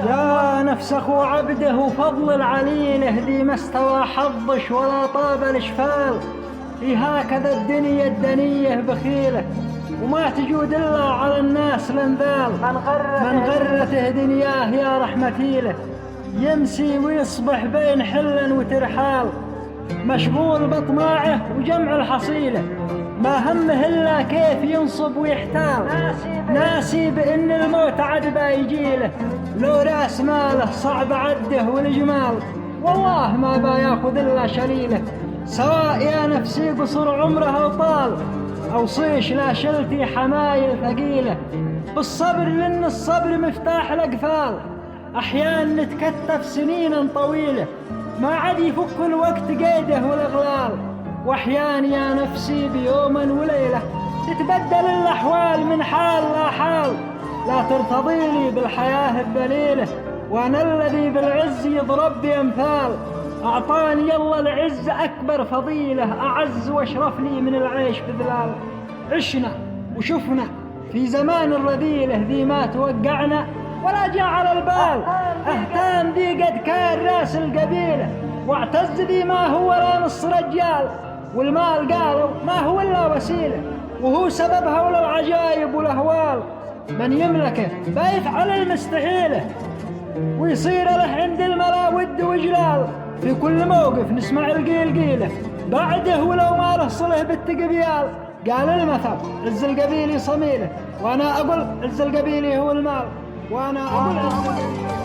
يا نفس أخو عبده وفضل العليله ذي ما استوى حظش ولا طاب الإشفال. هكذا الدنيا الدنية بخيله وما تجود إلا على الناس الانذال. من غرته دنياه يا رحمتي له يمسي ويصبح بين حل وترحال. مشغول بطماعه وجمع الحصيلة ما همه إلا كيف ينصب ويحتال. ناسي بإن الموت عد بيجيله لو راس ماله صعب عده والجمال. والله ما بياخذ إلا شليله سواء يا نفسي قصر عمره وطال أو صيش لا شلتي حمايل ثقيلة. بالصبر لأن الصبر مفتاح الأقفال. أحيان نتكتف سنين طويلة ما عاد يفك الوقت قيده والإغلال. وأحيان يا نفسي بيوما وليلة تتبدل الأحوال من حال لا حال. لا ترتضي لي بالحياة الذليلة وأنا الذي بالعز يضرب بأمثال. أعطاني الله العز أكبر فضيلة أعز واشرف لي من العيش بذلال. عشنا وشفنا في زمان الرذيلة ذي ما توقعنا ولا جاء على البال. أهتام ذي قد كان راس القبيلة واعتز ذي ما هو لا نص رجال. والمال قالوا ما هو إلا وسيلة وهو سببها ولا العجائب والأهوال. من يملكه بيفعل المستحيلة ويصير له عند الملا ود وجلال. في كل موقف نسمع القيل قيله بعده ولو ما له صله بالتقبيال. قال المثل عز القبيلي صميله وأنا أقول عز القبيلي هو المال. وأنا أقول عز القبيلي